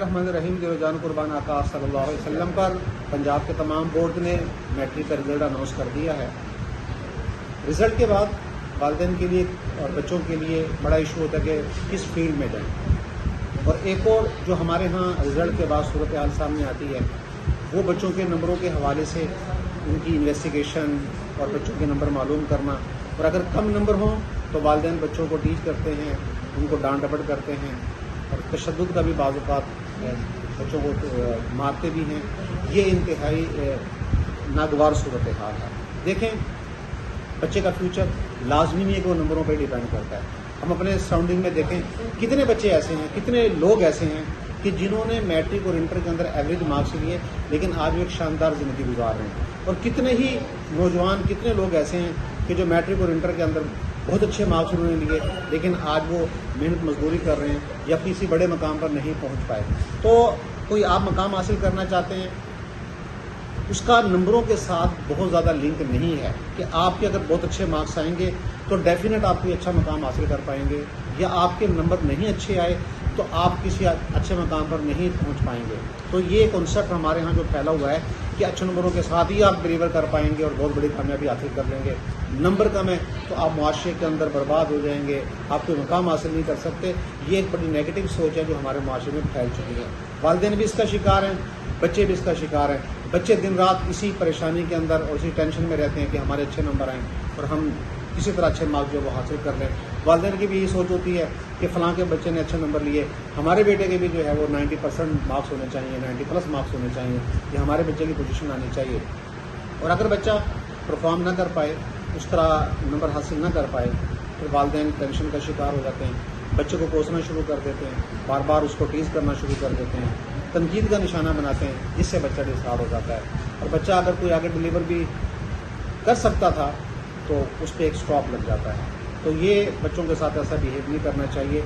الرحمن الرحیم دل و جان قربان آقا صلی اللہ علیہ وسلم پر پنجاب کے تمام بورڈ نے میٹرک کا رزلٹ اناؤنس کر دیا ہے۔ رزلٹ کے بعد والدین کے لیے اور بچوں کے لیے بڑا ایشو ہوتا ہے کہ کس فیلڈ میں جائیں، اور ایک اور جو ہمارے ہاں رزلٹ کے بعد صورتحال سامنے آتی ہے وہ بچوں کے نمبروں کے حوالے سے ان کی انویسٹیگیشن اور بچوں کے نمبر معلوم کرنا، اور اگر کم نمبر ہوں تو والدین بچوں کو ٹیچ کرتے ہیں، ان کو ڈانٹ ڈپٹ کرتے ہیں، اور تشدد کا بھی بعض اوقات بچوں کو مارتے بھی ہیں۔ یہ انتہائی ناگوار صورتحال ہے۔ دیکھیں، بچے کا فیوچر لازمی نہیں ہے کہ وہ نمبروں پہ ڈیپینڈ کرتا ہے۔ ہم اپنے سراؤنڈنگ میں دیکھیں کتنے بچے ایسے ہیں، کتنے لوگ ایسے ہیں کہ جنہوں نے میٹرک اور انٹر کے اندر ایوریج مارکس لیے لیکن آج وہ ایک شاندار زندگی گزار رہے ہیں، اور کتنے ہی نوجوان، کتنے لوگ ایسے ہیں کہ جو میٹرک اور انٹر کے اندر بہت اچھے مارکس انہوں نے لیے لیکن آج وہ محنت مزدوری کر رہے ہیں یا کسی بڑے مقام پر نہیں پہنچ پائے۔ تو کوئی آپ مقام حاصل کرنا چاہتے ہیں، اس کا نمبروں کے ساتھ بہت زیادہ لنک نہیں ہے کہ آپ کے اگر بہت اچھے مارکس آئیں گے تو ڈیفینیٹ آپ کوئی اچھا مقام حاصل کر پائیں گے، یا آپ کے نمبر نہیں اچھے آئے تو آپ کسی اچھے مقام پر نہیں پہنچ پائیں گے۔ تو یہ کنسیپٹ ہمارے ہاں جو پھیلا ہوا ہے کہ اچھے نمبروں کے ساتھ ہی آپ ڈلیور کر پائیں گے اور بہت بڑی کامیابی حاصل کر لیں گے، نمبر کم ہے تو آپ معاشرے کے اندر برباد ہو جائیں گے، آپ کوئی مقام حاصل نہیں کر سکتے، یہ ایک بڑی نیگیٹو سوچ ہے جو ہمارے معاشرے میں پھیل چکی ہے۔ والدین بھی اس کا شکار ہیں، بچے بھی اس کا شکار ہیں۔ بچے دن رات اسی پریشانی کے اندر اور اسی ٹینشن میں رہتے ہیں کہ ہمارے اچھے نمبر آئیں اور ہم کسی طرح اچھے مارکس جو وہ حاصل کر لیں۔ والدین کی بھی یہی سوچ ہوتی ہے کہ فلاں کے بچے نے اچھے نمبر لیے، ہمارے بیٹے کے بھی جو ہے وہ 90% مارکس ہونے چاہیے، 90+ مارکس ہونے چاہیے، یہ ہمارے بچے کی پوزیشن آنی چاہیے۔ اور اگر بچہ پرفارم نہ کر پائے، اس طرح نمبر حاصل نہ کر پائے، پھر والدین ٹینشن کا شکار ہو جاتے ہیں، بچے کو کوسنا شروع کر دیتے ہیں، بار بار اس کو ٹیز کرنا شروع کر دیتے ہیں، تنقید کا نشانہ بناتے ہیں، جس سے بچہ ڈسہارڈ ہو جاتا ہے۔ اور بچہ اگر کوئی آگے ڈلیور بھی کر سکتا تھا تو اس پہ ایک اسٹاپ لگ جاتا ہے۔ تو یہ بچوں کے ساتھ ایسا بیہیو نہیں کرنا چاہیے۔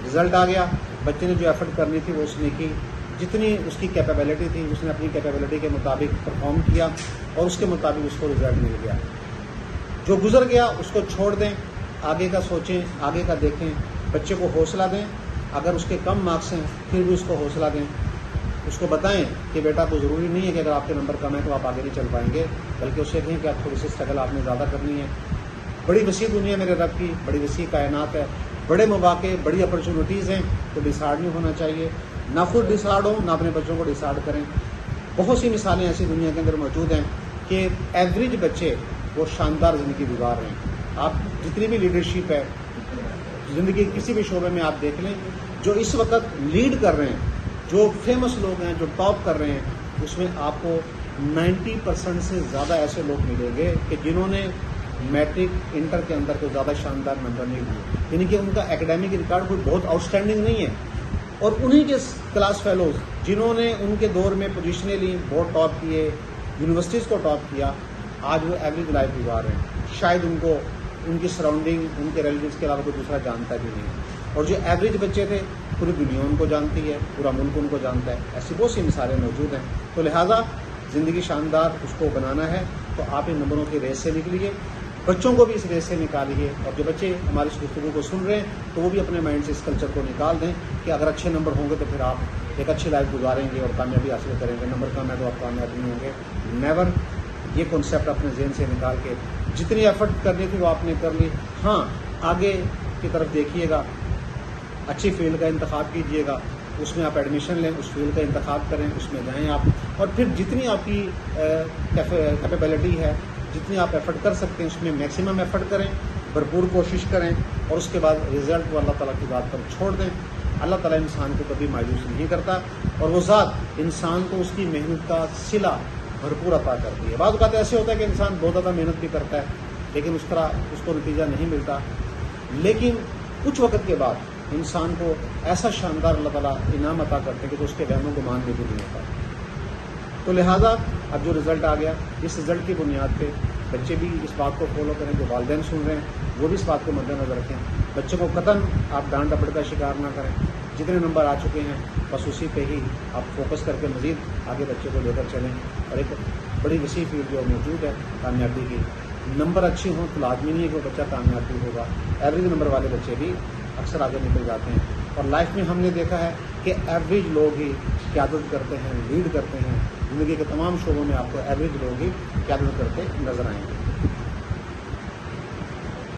رزلٹ آ گیا، بچے نے جو ایفرٹ کرنی تھی وہ اس نے کی، جتنی اس کی کیپیبلٹی تھی اس نے اپنی کیپیبلٹی کے مطابق پرفارم کیا اور اس کے مطابق اس کو رزلٹ مل گیا۔ جو گزر گیا اس کو چھوڑ دیں، آگے کا سوچیں، آگے کا دیکھیں، بچے کو حوصلہ دیں۔ اگر اس کے کم مارکس ہیں پھر بھی اس کو حوصلہ دیں، اس کو بتائیں کہ بیٹا کوئی ضروری نہیں ہے کہ اگر آپ کے نمبر کم ہیں تو آپ آگے نہیں چل پائیں گے، بلکہ اسے کہیں کہ آپ تھوڑی سی اسٹرگل آپ نے زیادہ کرنی ہے۔ بڑی وسیع دنیا میرے رب کی، بڑی وسیع کائنات ہے، بڑے مواقع، بڑی اپرچونیٹیز ہیں، تو ڈسہارڈ نہیں ہونا چاہیے، نہ خود ڈسہارڈ ہوں نہ اپنے بچوں کو ڈسہارڈ کریں۔ بہت سی مثالیں ایسی دنیا کے اندر موجود ہیں کہ ایوریج بچے وہ شاندار زندگی گزار رہے ہیں۔ آپ جتنی بھی لیڈرشپ ہے زندگی کسی بھی شعبے میں آپ دیکھ لیں، جو اس وقت لیڈ کر رہے ہیں، جو فیمس لوگ ہیں، جو ٹاپ کر رہے ہیں، اس میں آپ کو 90% سے زیادہ ایسے لوگ ملیں گے کہ جنہوں نے میٹرک انٹر کے اندر کوئی زیادہ شاندار نمبر نہیں لیے، یعنی کہ ان کا ایکیڈیمک ریکارڈ کوئی بہت آؤٹ اسٹینڈنگ نہیں ہے، اور انہی کے کلاس فیلوز جنہوں نے ان کے دور میں پوزیشنیں لی، بہت ٹاپ کیے، یونیورسٹیز کو ٹاپ کیا، آج وہ ایوریج لائف گزار رہے ہیں۔ شاید ان کو ان کی سراؤنڈنگ، ان کے ریلیٹیوز کے علاوہ کوئی دوسرا جانتا بھی نہیں، اور جو ایوریج بچے تھے پوری دنیا ان کو جانتی ہے، پورا ملک ان کو جانتا ہے۔ ایسی بہت سی مثالیں موجود ہیں۔ تو لہٰذا زندگی شاندار اس کو بنانا ہے تو آپ ان نمبروں کی ریس سے نکلیے، بچوں کو بھی اس ریس سے نکالیے، اور جو بچے ہماری اس گفتگو کو سن رہے ہیں تو وہ بھی اپنے مائنڈ سے اس کلچر کو نکال دیں کہ اگر اچھے نمبر ہوں گے تو پھر آپ ایک اچھی لائف گزاریں گے اور کامیابی حاصل کریں گے، نمبر کم ہے تو آپ کامیاب نہیں ہوں گے، نیور۔ یہ کنسیپٹ اپنے ذہن سے نکال کے جتنی ایفرٹ کرنی تھی وہ آپ نے کر لی۔ ہاں، آگے کی طرف دیکھیے گا، اچھی فیلڈ کا انتخاب کیجیے گا، اس میں آپ ایڈمیشن لیں، اس فیلڈ کا انتخاب کریں، اس میں جائیں آپ، اور پھر جتنی آپ کی کیپیبلٹی ہے، جتنی آپ ایفرٹ کر سکتے ہیں اس میں میکسیمم ایفرٹ کریں، بھرپور کوشش کریں، اور اس کے بعد رزلٹ کو اللہ تعالیٰ کی ذات پر چھوڑ دیں۔ اللہ تعالیٰ انسان کو کبھی مایوس نہیں کرتا، اور وہ ذات انسان کو اس کی محنت کا صلہ بھرپور عطا کرتی ہے۔ بعض اوقات ایسے ہوتا ہے کہ انسان بہت زیادہ محنت بھی کرتا ہے لیکن اس طرح اس کو نتیجہ نہیں ملتا، لیکن کچھ وقت کے بعد انسان کو ایسا شاندار اللہ تعالیٰ انعام عطا کرتے ہیں کہ اس کے وہم و گمان میں بھی نہیں ہوتا۔ تو لہٰذا اب جو رزلٹ آ گیا، اس رزلٹ کی بنیاد پہ بچے بھی اس بات کو فالو کریں، جو والدین سن رہے ہیں وہ بھی اس بات کو مد نظر رکھیں، بچوں کو قطعاً آپ ڈانٹ ڈپٹ کا شکار نہ کریں، جتنے نمبر آ چکے ہیں بس اسی پہ ہی آپ فوکس کر کے مزید آگے بچے کو لے کر چلیں، اور ایک بڑی وسیع فیلڈ جو موجود ہے کامیابی کی۔ نمبر اچھے ہوں تو لازمی نہیں ہے کہ وہ بچہ کامیاب بھی ہوگا، ایوریج نمبر والے بچے بھی اکثر آگے نکل جاتے ہیں۔ اور لائف میں ہم نے دیکھا ہے کہ ایوریج لوگ ہی قیادت کرتے ہیں، لیڈ کرتے ہیں. زندگی کے تمام شعبوں میں آپ کو ایوریج لوگ ہی قیادت کرتے نظر آئیں گے.